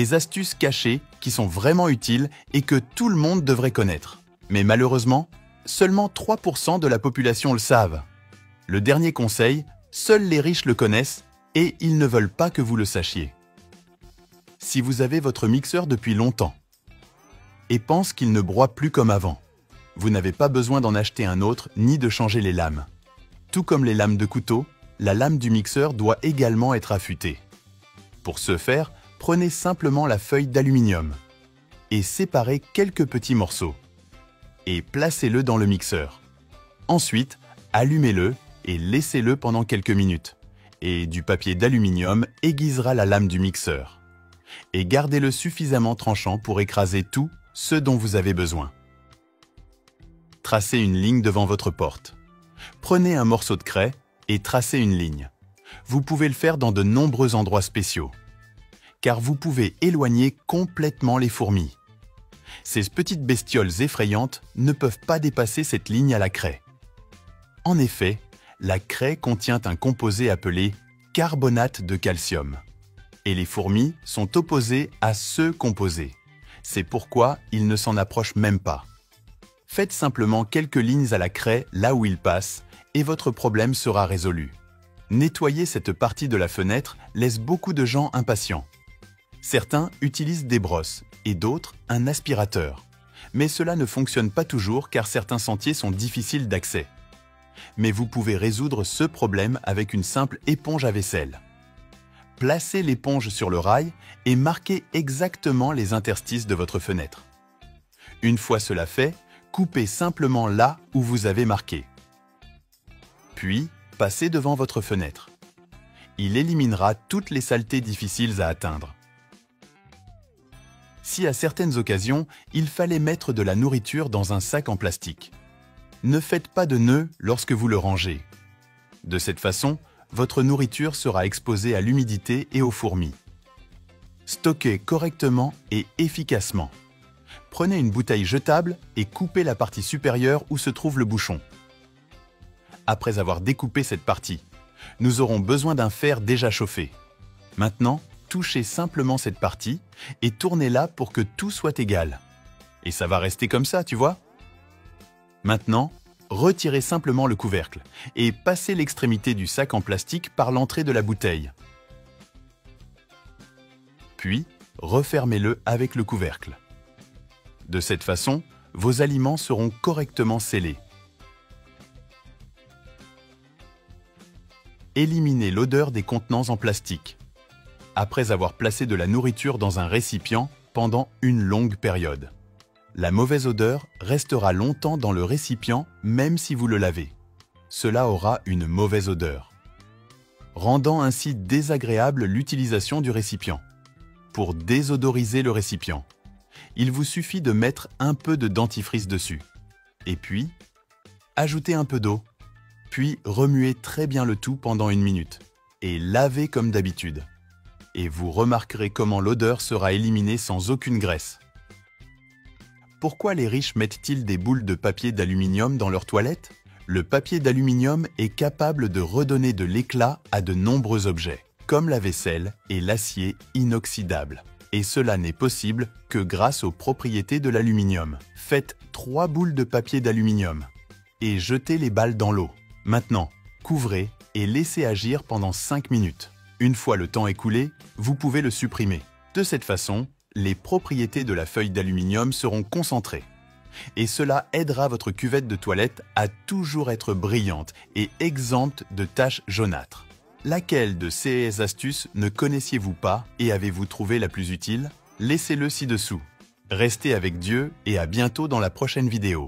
Des astuces cachées qui sont vraiment utiles et que tout le monde devrait connaître. Mais malheureusement, seulement 3% de la population le savent. Le dernier conseil, seuls les riches le connaissent et ils ne veulent pas que vous le sachiez. Si vous avez votre mixeur depuis longtemps et pense qu'il ne broie plus comme avant, vous n'avez pas besoin d'en acheter un autre ni de changer les lames. Tout comme les lames de couteau, la lame du mixeur doit également être affûtée. Pour ce faire, prenez simplement la feuille d'aluminium et séparez quelques petits morceaux et placez-le dans le mixeur. Ensuite, allumez-le et laissez-le pendant quelques minutes. Et du papier d'aluminium aiguisera la lame du mixeur. Et gardez-le suffisamment tranchant pour écraser tout ce dont vous avez besoin. Tracez une ligne devant votre porte. Prenez un morceau de craie et tracez une ligne. Vous pouvez le faire dans de nombreux endroits spéciaux, car vous pouvez éloigner complètement les fourmis. Ces petites bestioles effrayantes ne peuvent pas dépasser cette ligne à la craie. En effet, la craie contient un composé appelé carbonate de calcium. Et les fourmis sont opposées à ce composé. C'est pourquoi ils ne s'en approchent même pas. Faites simplement quelques lignes à la craie là où ils passent et votre problème sera résolu. Nettoyer cette partie de la fenêtre laisse beaucoup de gens impatients. Certains utilisent des brosses et d'autres un aspirateur. Mais cela ne fonctionne pas toujours car certains sentiers sont difficiles d'accès. Mais vous pouvez résoudre ce problème avec une simple éponge à vaisselle. Placez l'éponge sur le rail et marquez exactement les interstices de votre fenêtre. Une fois cela fait, coupez simplement là où vous avez marqué. Puis, passez devant votre fenêtre. Il éliminera toutes les saletés difficiles à atteindre. Si à certaines occasions, il fallait mettre de la nourriture dans un sac en plastique, ne faites pas de nœuds lorsque vous le rangez. De cette façon, votre nourriture sera exposée à l'humidité et aux fourmis. Stockez correctement et efficacement. Prenez une bouteille jetable et coupez la partie supérieure où se trouve le bouchon. Après avoir découpé cette partie, nous aurons besoin d'un fer déjà chauffé. Maintenant, touchez simplement cette partie et tournez-la pour que tout soit égal. Et ça va rester comme ça, tu vois ? Maintenant, retirez simplement le couvercle et passez l'extrémité du sac en plastique par l'entrée de la bouteille. Puis, refermez-le avec le couvercle. De cette façon, vos aliments seront correctement scellés. Éliminez l'odeur des contenants en plastique, après avoir placé de la nourriture dans un récipient pendant une longue période. La mauvaise odeur restera longtemps dans le récipient même si vous le lavez. Cela aura une mauvaise odeur, rendant ainsi désagréable l'utilisation du récipient. Pour désodoriser le récipient, il vous suffit de mettre un peu de dentifrice dessus. Et puis, ajoutez un peu d'eau, puis remuez très bien le tout pendant 1 minute et lavez comme d'habitude. Et vous remarquerez comment l'odeur sera éliminée sans aucune graisse. Pourquoi les riches mettent-ils des boules de papier d'aluminium dans leurs toilettes ? Le papier d'aluminium est capable de redonner de l'éclat à de nombreux objets, comme la vaisselle et l'acier inoxydable. Et cela n'est possible que grâce aux propriétés de l'aluminium. Faites 3 boules de papier d'aluminium et jetez les balles dans l'eau. Maintenant, couvrez et laissez agir pendant 5 minutes. Une fois le temps écoulé, vous pouvez le supprimer. De cette façon, les propriétés de la feuille d'aluminium seront concentrées. Et cela aidera votre cuvette de toilette à toujours être brillante et exempte de taches jaunâtres. Laquelle de ces astuces ne connaissiez-vous pas et avez-vous trouvé la plus utile? Laissez-le ci-dessous. Restez avec Dieu et à bientôt dans la prochaine vidéo.